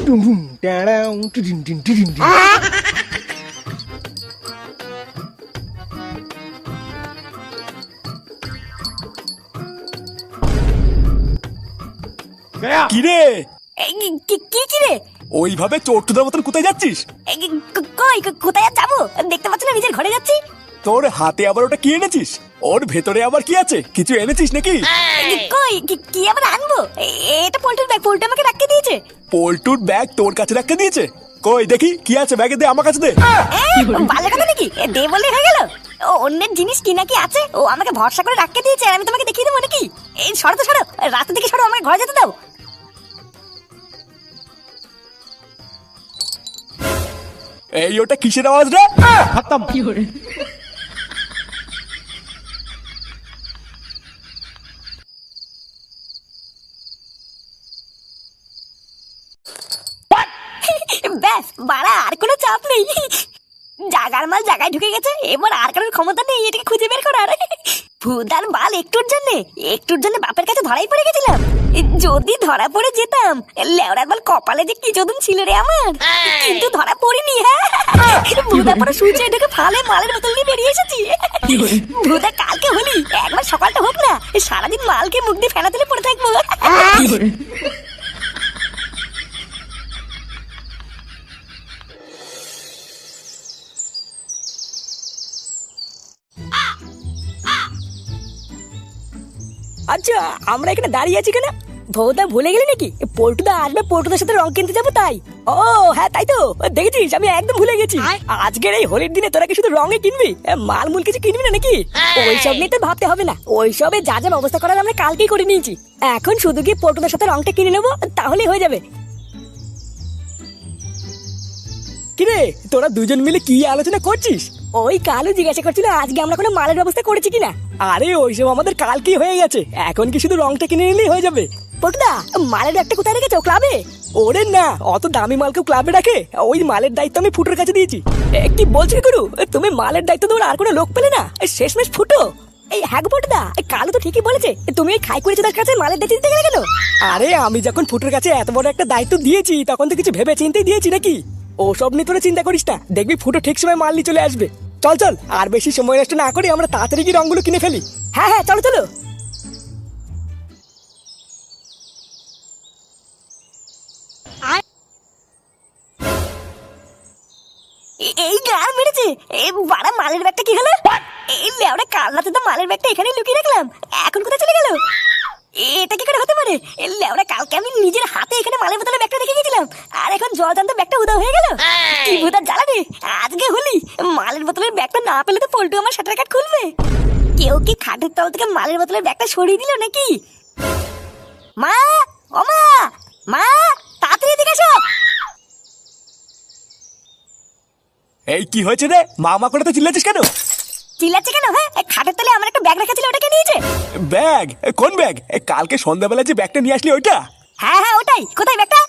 টুম টাড়াও টিটিন tin টিটিন tin. কি রে এই কি রে? ওইভাবে চোরটুদার মতন কোথায় যাচ্ছিস? এই কোথায় আর যাবো? দেখতে পাচ্ছ না নিজের ঘরে যাচ্ছি। তোর হাতে আবার ওটা কি এনেছিস? ওর ভেতরে আবার কি আছে? কিছু এনেছিস নাকি? কই কি আবার আনবো? এটা পল্টুর ব্যাগ, পল্টু আমাকে রাখতে দিয়েছে। পল্টুর ব্যাগ তোর কাছে রাখতে দিয়েছে? কই দেখি কি আছে ব্যাগে, দে আমার কাছে দে। ভালো কথা নাকি? দে বললে হয়ে গেল? ও অন্যের জিনিস কি নাকি আছে, ও আমাকে ভরসা করে রাখতে দিয়েছে, আমি তোমাকে দেখিয়ে দেবো নাকি? এই সরো তো সরো, রাতে থেকে সরো, আমাকে ঘরে যেতে দাও। এই ওটা কিসের আওয়াজ রে? খতম। ব্যাস বাড়া, আর কোনো চাপ নেই। জাগার মাল জায়গায় ঢুকে গেছে, এবার আর কারোর ক্ষমতা নেই এটাকে খুঁজে বের করার। ভুদার বাল একটুর জন্য বাপের কাছে ধরাই পড়ে গেছিলাম। যদি ধরা পড়ে যেতাম, লেওড়ার বাল কপালে যে কি চোদন ছিল রে আমার, কিন্তু ধরা পড়িনি। হ্যাঁ, ভুদা পরে সুইচে ঢুকে ফালে মালের বোতল নিয়ে বেরিয়ে এসেছি। ভুদা কালকে হলি, একবার সকালটা হোক না, সারাদিন মালকে মুখ দিয়ে ফেনা তুলে পড়ে থাকবো। আচ্ছা, আমরা এখানে দাঁড়িয়ে আছি কেন? ভৌদা ভুলে গেলি নাকি পল্টুদা আসবে, পল্টুদার সাথে রং কিনতে যাবো তাই? ও হ্যাঁ, তাই তো, দেখেছিস আমি একদম ভুলে গেছি। আজকের এই হোলির দিনে তোরা কি শুধু রঙে কিনবি, মাল মূল কিছু কিনবি না নাকি? ওইসব নিয়ে তো ভাবতে হবে না, ওইসবে যা যা ব্যবস্থা করার আমরা কালকেই করে নিয়েছি। এখন শুধু কি পল্টুদার সাথে রংটা কিনে নেবো, তাহলেই হয়ে যাবে। কিরে, তোরা দুজন মিলে কি আলোচনা করছিস? ওই কালু জিজ্ঞাসা করছিল আজকে আমরা কোনো মালের ব্যবস্থা করেছি কিনা। আরে ওইসব আমাদের কালকেই হয়ে গেছে, এখন কি শুধু রংটা কিনে নিলেই হয়ে যাবে? পল্টুদা, মালের ব্যাগটা কোথায় রেখেছো? ক্লাবে? ওরে না, অত দামি মালকেও ক্লাবে রাখে? ওই মালের দায়িত্ব আমি ফুটোর কাছে দিয়েছি। কি বলছি গুরু, তুমি মালের দায়িত্ব দেওয়ার আর কোনো লোক পেলে না? শেষমেশ ফুটো। এই হ্যাঁ পল্টুদা, কালু তো ঠিকই বলেছে, তুমি এই খাই করেছো তার কাছে মালের দায়িত্ব দিতে গেলে কেন? আরে আমি যখন ফুটোর কাছে এত বড় একটা দায়িত্ব দিয়েছি, তখন তো কিছু ভেবে চিন্তেই দিয়েছি নাকি? ওসব নিয়ে তোরা চিন্তা করিস না, দেখবি ফুটো ঠিক সময় মাল নিয়ে চলে আসবে। চল চল, আর বেশি সময় নষ্ট না করে আমরা তাড়াতাড়ি কি রংগুলো কিনে ফেলি। হ্যাঁ হ্যাঁ, চলো চলো। এই গান মেরেছে, এই বাড়া মালের ব্যাগটা কি হলো? এই লেওড়া, কাল রাতে তো মালের ব্যাগটা এখানেই লুকিয়ে রাখলাম, এখন কোথায় চলে গেল? এটা কি করে হতে পারে? এই লেওড়া, কালকে আমি নিজের হাতে এখানে মালের বোতলে ব্যাগটা রেখে গেছিলাম, আর এখন জল জানতো ব্যাগটা উধাও হয়ে গেল। কি ভূতার জ্বালা রে, আজকে হলি মালের বোতলের ব্যাগটা না পেলে তো পল্টু আমার শাটার কাট খুলবে। কেউ কি খাটের তল থেকে মালের বোতলের ব্যাগটা সরিয়ে দিল নাকি? মা, ও মা, মা, তাড়াতাড়ি এদিকে এসো। এই কি হয়েছে রে? মা করে তো চিল্লাচ্ছিস কেন? চিল্লাচ্ছে কেন? হ্যাঁ, খাটের তলে আমার একটা ব্যাগ রাখা ছিল, ওটাকে নিয়েছে। ব্যাগ? কোন ব্যাগ? কালকে সন্ধ্যাবেলা যে ব্যাগটা নিয়ে আসলি ওইটা? হ্যাঁ হ্যাঁ, ওটাই। কোথায় ব্যাগটা?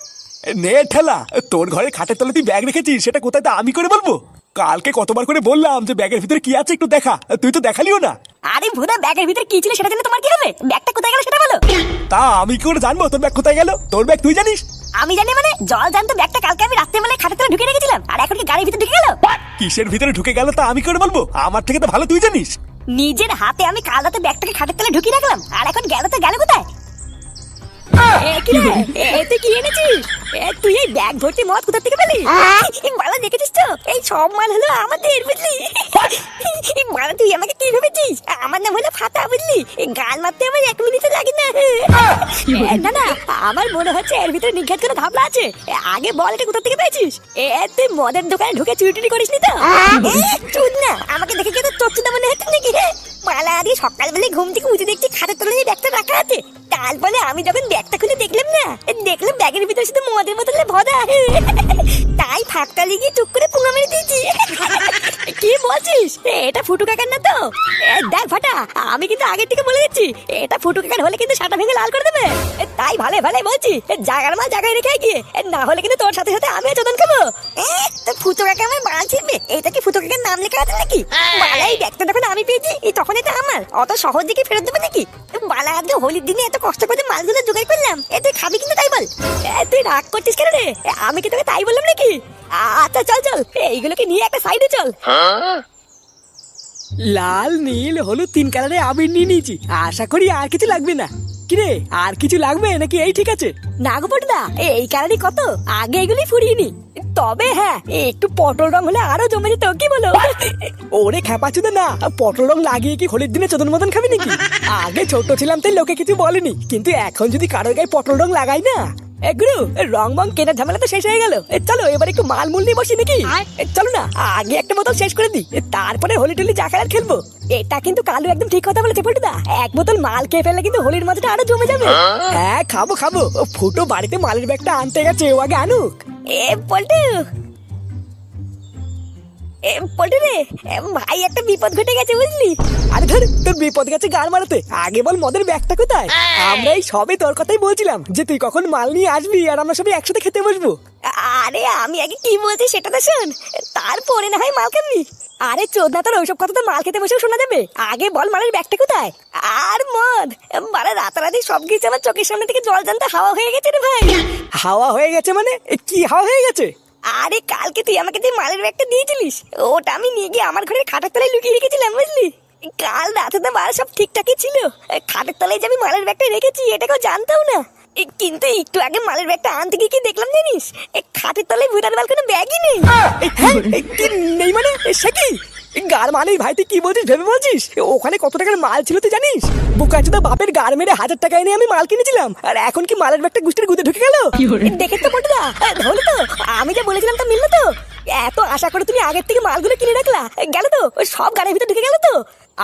নে ঠেলা, তোর ঘরে খাটের তলে তুই ব্যাগ রেখেছিস, সেটা কোথায় তা আমি করে বলবো? কালকে কতবার করে বললাম যে ব্যাগের ভিতরে কি আছে একটু দেখা, তুই তো দেখালিও না। আরে ভুদা, ব্যাগের ভিতরে কি ছিল সেটা জেনে তোমার কি হবে? ব্যাগটা কোথায় গেল সেটা বলো। তা আমি কি করে জানবো তোর ব্যাগ কোথায় গেল? তোর ব্যাগ তুই জানিস? আমি জানি মানে? জল জানতো ব্যাগটা কালকে আমি রাত্রে বেলায় খাটের তলে ঢুকে রেখেছিলাম, আর এখন কি গাড়ির ভিতরে ঢুকে গেল? কিসের ভিতরে ঢুকে গেল তা আমি করে বলবো? আমার থেকে তো ভালো তুই জানিস। নিজের হাতে আমি কাল রাতে ব্যাগটাকে খাটের তলে ঢুকিয়ে রাখলাম, আর এখন গেল তো গেল কোথায়? কি রে, তুই কি এনেছিস? তুই এই ব্যাগ ভর্তি মদ কোথা থেকে পেলি? মালা দেখেছিস তো, এই সব মাল হলো আমাদের, বুঝলি? মালা, তুই আমাকে কি ভেবেছিস? আমার নাম হলো ফাতা, বুঝলি? গাল মারতে আমার 1 মিনিটও লাগে না। না না, আমার মনে হচ্ছে এর ভিতরে নিঘাত কোনো ঘাবলা আছে। আগে বল, এটা কোথা থেকে পেয়েছিস? তুই মদের দোকানে ঢুকে চুরি টুরি করিসনি তো? চুদ না, আমাকে দেখে কেউ তোর চুদা মনে হচ্ছে নাকি? মালা, আজকে সকালবেলায় ঘুম থেকে উঠে দেখছি খাটের তলায় ব্যাগটা রাখা আছে। তারপরে আমি যখন ব্যাগটা খুলে দেখলাম না, দেখলাম ব্যাগের ভিতরে শুধু মদের বোতলে ভরা। তাই ফাঁকটা লেগে টুক করে পুঙ্গা মেরে দিয়েছি। কি বলছিস? এটা ফুটু কাকার না তো? দেখ ফাটা, আমি কিন্তু আগের থেকে বলে দিচ্ছি, এটা ফুটু কাকার হলে কিন্তু সাটা ভেঙে লাল করে দেবে। তাই ভালো ভালো বলছি, জাগার মাল জায়গায় রেখে গিয়ে, না হলে কিন্তু তোর সাথে সাথে আমিও চোদন খাবো। তো ফুটু কাকা আমার মাল ছিড়বে, এটা কি ফুটু কাকার নাম লেখা আছে নাকি? মালা, এই ব্যাগটা যখন আমি পেয়েছি তখন এটা আমার, অত সহজ দিকে ফেরত দেবে নাকি? বালা, আজকে হোলির দিনে এত কষ্ট করে মালগুলো জোগাড় করলাম, তুই খাবি কিন্তু তাই বল। তুই রাগ করছিস কেন রে? আমি কি তোকে তাই বললাম নাকি? আচ্ছা চল চল, এইগুলোকে নিয়ে একটা সাইডে চল। লাল নীল হলুদ 3 কালারে আবির নিয়ে নিয়েছি, আশা করি আর কিছু লাগবে না। কিরে আর কিছু লাগবে নাকি এই ঠিক আছে? না গো পটুদা, এই কালারই কত, আগে এগুলি ফুরিয়ে নি। তবে হ্যাঁ, একটু পটল রং হলে আরো জমে যেত, কি বলো? ওরে খেপাচুদে না, পটল রং লাগিয়ে কি হোলির দিনে চোদন মদন খাবি নাকি? আগে ছোট ছিলাম তাই লোকে কিছু বলেনি, কিন্তু এখন যদি কারোর গায়ে পটল রং লাগাই না, গুরু রং বং কেনার ঝামেলা তো শেষ হয়ে গেল। চলো এবার একটু মাল মূল নিয়ে বসি নাকি? চলো না, আগে একটা বোতল শেষ করে দিই, তারপরে হোলি টোলি যা খেলার খেলবো। এটা কিন্তু কালু একদম ঠিক কথা বলেছে পটুদা, এক বোতল মাল খেয়ে ফেললে কিন্তু হোলির মজাটা আরো জমে যাবে। হ্যাঁ খাবো খাবো, ফুটো বাড়িতে মালের ব্যাগটা আনতে গেছে, ও আগে আনুক। পল্টু, পল্টু রে, ভাই একটা বিপদ ঘটে গেছে বুঝলি। আরে ধর, তোর বিপদ গেছে গান মারাতে, আগে বল মদের ব্যাগটা কোথায়? আমরা এই সবে তোর কথাই বলছিলাম যে তুই কখন মাল নিয়ে আসবি আর আমরা সবাই একসাথে খেতে বসবো। আরে আমি আগে কি বলছি সেটা তো শোন, তারপরে না হয় মাল খাবি। আরে চোদনা, তোর ওইসব কথা তো মাল খেতে বসেও শোনা যাবে, আগে বল মালের ব্যাগটা কোথায়? আর মদ মানে রাতারাতি সব কিছু আমার চোখের সামনে থেকে জল জানতে হাওয়া হয়ে গেছে রে ভাই। হাওয়া হয়ে গেছে মানে? কি হাওয়া হয়ে গেছে? আরে কালকে তুই আমাকে যে মালের ব্যাগটা দিয়েছিলিস, ওটা আমি নিয়ে গিয়ে আমার ঘরের খাটের তলায় লুকিয়ে রেখেছিলাম বুঝলি। কাল রাতে তো মাল সব ঠিকঠাকই ছিল, খাটের তলায় যে আমি মালের ব্যাগটা রেখেছি এটা কেউ জানতাম না। কিন্তু একটু আগে মালের ব্যাগটা আনতে গিয়ে কি দেখলাম জানিস, খাটের তলায় ভুতার বাল কোনো ব্যাগই নেই। কি নেই মানে? সে কি গার মানেই ভাই, তুই কি বলছিস ভেবে বলছিস? ওখানে কত টাকার মাল ছিল তুই জানিস? বুকাচোদা বাপের গার মেরে 1000 টাকা এনে আমি মাল কিনেছিলাম, আর এখন কি মালের ব্যাগটা গুষ্টির গুদে ঢুকে গেল? দেখে তো পটুদা, হলো তো, আমি যা বলেছিলাম তা মিললো তো। এত আশা করে তুমি আগের থেকে মালগুলো কিনে রাখলা, গেল তো সব গাড়ির ভিতরে ঢুকে গেল তো।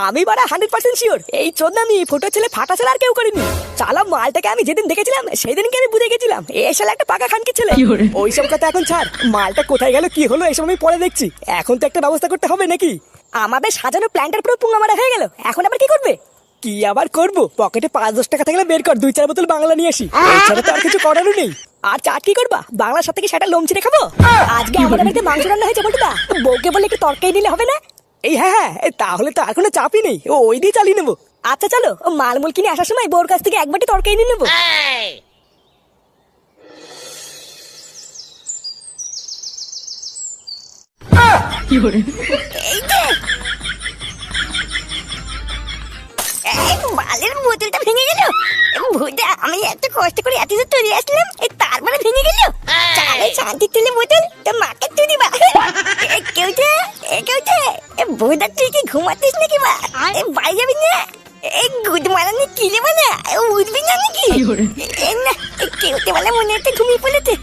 আমি বারা 100% শিওর এই চোদনা আমি ফটো ছেলে ফাটা ছেলে আর কেউ করিনি। চালা মালটাকে আমি যেদিন দেখেছিলাম সেই দিনকে আমি বুঝে গেছিলাম এ শালা একটা পাকা খানকি ছেলে। ওইসব কথা এখন ছাড়, মালটা কোথায় গেল কি হলো এসব আমি পরে দেখছি, এখন তো একটা ব্যবস্থা করতে হবে নাকি? আমাদের সাজানো প্ল্যানটার পুরো পুঙ্গা মারা হয়ে গেল, এখন আবার কি করবে? কি আবার করবো, পকেটে 5-10 টাকা থাকলে বের কর, 2-4 বোতল বাংলা নিয়ে আসি, এছাড়া তো আর কিছু করারও নেই। আর চাট কি করবা, বাংলার সাথে কি সেটা লোম ছিঁড়ে খাবো? আজকে আমাদের বাড়িতে মাংস রান্না হয়েছে পটুদা, বউকে বলে একটু তরকারি নিলে হবে না? এই হ্যাঁ, তাহলে তো আর কোনো চাপই নেই, ওই দিয়ে চালিয়ে নেবো। আচ্ছা চলো, মালমূল কিনে আসার সময় বউর কাছ থেকে এক বাটি তরকারি নিয়ে নেবো। এই যে মালের বোতলটা ভেঙে গেল। ভুদা, আমি এত কষ্ট করে এত দূর চলে আসলাম, তারপরে ভেঙে গেল। চালে শান্তি তুলে বোতল তো মাকে তুই দিবা। কেউতে কেউতে ভুদা, তুই কি ঘুমাতিস নাকি? বা বাড়ি যাবি না? এই গুদ মারানি কিলে বলে উঠবি না নাকি? না, কেউতে বলে মনে হচ্ছে ঘুমিয়ে পড়েছে।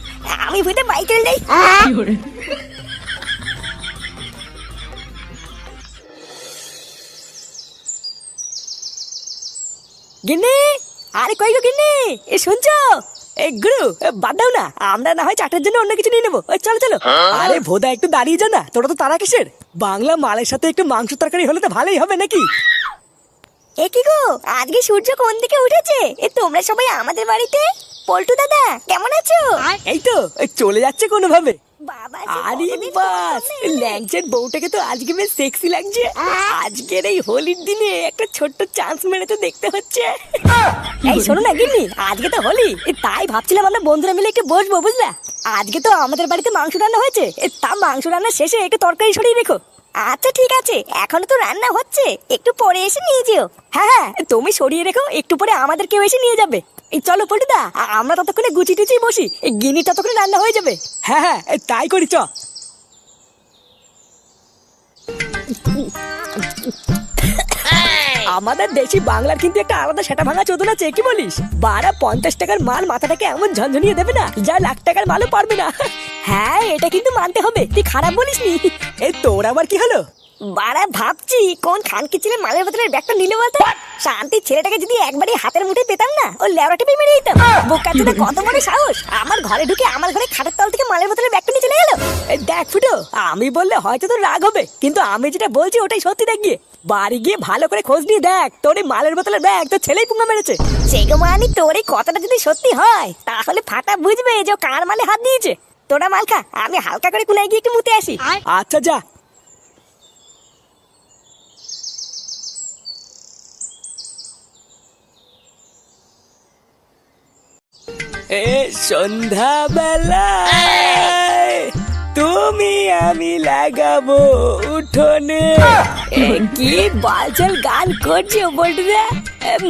আমি ভুদা বাড়ি চলে যাই। গিন্নি, আরে কই গো গিন্নি, এ শুনছো? এই গুরু বাদ দাও না, আমরা না হয় চাটের জন্য অন্য কিছু নিয়ে নেবো, ওই চলো চলো। আরে ভোদা একটু দাঁড়িয়ে যা না, তোরা তো তারা কিসের? বাংলা মালের সাথে একটু মাংস তরকারি হলে তো ভালোই হবে নাকি? এ কি গো, আজকে সূর্য কোন দিকে উঠেছে? তোমরা সবাই আমাদের বাড়িতে। পল্টু দাদা কেমন আছো? এই তো চলে যাচ্ছে কোনো ভাবে। বাবা, আরে বাস, ল্যাংচের বউটাকে তো আজকে বেশ সেক্সি লাগছে। আজকের এই হোলির দিনে একটা ছোট্ট চান্স মেরে তো দেখতে হচ্ছে। এই শোনো না গিন্নি, আজকে তো হোলি, তাই ভাবছিলাম আমরা বন্ধুরা মিলে একটু বসবো বুঝলা। আজকে তো আমাদের বাড়িতে মাংস রান্না হয়েছে, তা মাংস রান্নার শেষে একটু তরকারি সরিয়ে রেখো। আচ্ছা ঠিক আছে, এখনো তো রান্না হচ্ছে, একটু পরে এসে নিয়ে যেও। হ্যাঁ হ্যাঁ, তুমি সরিয়ে রেখো, একটু পরে আমাদের কেউ এসে নিয়ে যাবে। এই চলো পল্টুদা, আমরা ততক্ষণে গুছি টুচি বসি, এই গিনি ততক্ষণে রান্না হয়ে যাবে। হ্যাঁ হ্যাঁ, তাই করি চ। আমাদের দেশি বাংলার কিন্তু একটা আলাদা সেটা ভাঙা চোদন আছে, কি বলিস? 50 টাকার মাল মাথাটাকে এমন ঝনঝনিয়ে দেবে না, যা লাখ টাকার মালও পারবে না। হ্যাঁ, এটা কিন্তু মানতে হবে, তুই খারাপ বলিসনি। এই তোর আবার কি হলো? বাড়া ভাবছি কোন খানকি ছেলে মালের বোতলের ব্যাগটা নিলে বলতো। শান্তি ছেলেটাকে যদি একবারই হাতের মুঠে পেতাম না, ও লেওড়া টিপে মেরে দিতাম। বোকাচোদা কত বড় সাহস, আমার ঘরে ঢুকে আমার ঘরে খাটের তল থেকে মালের বোতলের ব্যাগটা নিয়ে চলে গেল। দেখ ফুটো, আমি বললে হয়তো তোর রাগ হবে, কিন্তু আমি যেটা বলছি ওটাই সত্যি। দেখ গিয়ে বাড়ি গিয়ে ভালো করে খোঁজ নিয়ে দেখ, তোর এই মালের বোতলের ব্যাগ তোর ছেলেই পুঙ্গা মেরেছে। সেগো মানি, তোর এই কথাটা যদি সত্যি হয় তাহলে ফাটা বুঝবে যে ও কার মালে হাত দিয়েছে। তোরা মাল খা, আমি হালকা করে কুনায় গিয়ে একটু মুতে আসি। আচ্ছা যা। এ সন্ধ্যাবেলা তুমি আমি লাগাবো উঠোনে। কি বালছাল গান করছো বলটুদা?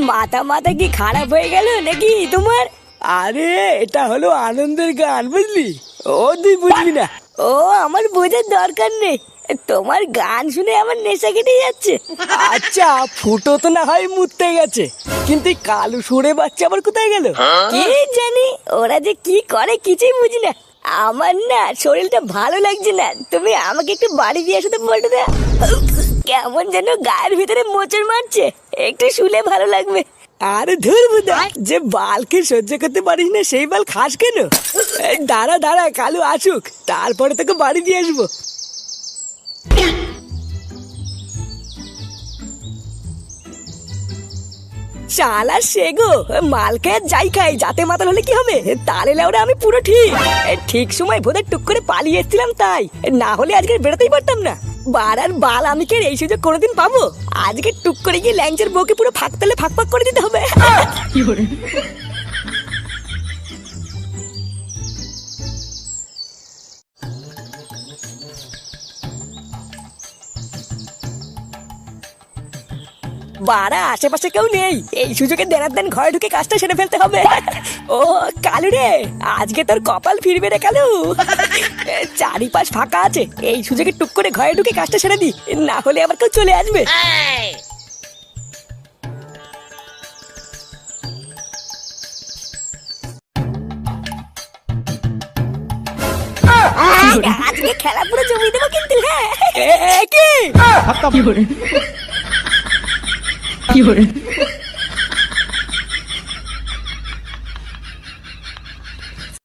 মাথা মাথা কি খারাপ হয়ে গেল নাকি তোমার? আরে এটা হলো আনন্দের গান, বুঝলি? ও তুই বুঝবি না। ও আমার বোঝার দরকার নেই, তোমার গান শুনে আমার নেশা কেটে যাচ্ছে। আচ্ছা ফুটো তো না হয় মুততে গেছে, কিন্তু এই কালু সুরে বাচ্চা আবার কোথায় গেল? কি জানি ওরা যে কি করে কিছুই বুঝি না। আমার না শরীরটা ভালো লাগছে না, তুমি আমাকে একটু বাড়ি দিয়ে আসো তো বলটুদা। কেমন যেন গায়ের ভিতরে মোচড় মারছে, একটু শুলে ভালো লাগবে। আরে ধর্মদা, যে বালকে সহ্য করতে পারিস না সেই বাল খাস কেন? এই দাঁড়া দাঁড়া, কালু আসুক, তারপরে তোকে বাড়ি দিয়ে আসবো। শালা সেগো মালকে যাই খাই, যাতে মাতাল হলে কি হবে? তাহলে লাউরা আমি পুরো ঠিক ঠিক সময় ভোদের টুক করে পালিয়ে এসেছিলাম, তাই না হলে আজকে বেরোতেই পারতাম না। বাড়ার বাল আমি কি এই সুযোগ কোনোদিন পাবো? আজকে টুক করে গিয়ে ল্যাংচার বউকে পুরো ফাঁক তালে ফাঁক ফাঁক করে দিতে হবে। বাড়া আশেপাশে কেউ নেই, এই সুযোগে দেনার দেন ঘরে ঢুকে কাজটা সেরে ফেলতে হবে। ও কালু রে, আজকে তোর কপাল ফিরবে রে কালু। চারিপাশ ফাঁকা আছে, এই সুযোগে টুক করে ঘরে ঢুকে কাজটা সেরে দি, না হলে আবার কেউ চলে আসবে। আজকে খেলা পুরো জমিয়ে দেবো কিন্তু। হ্যাঁ কি खत्म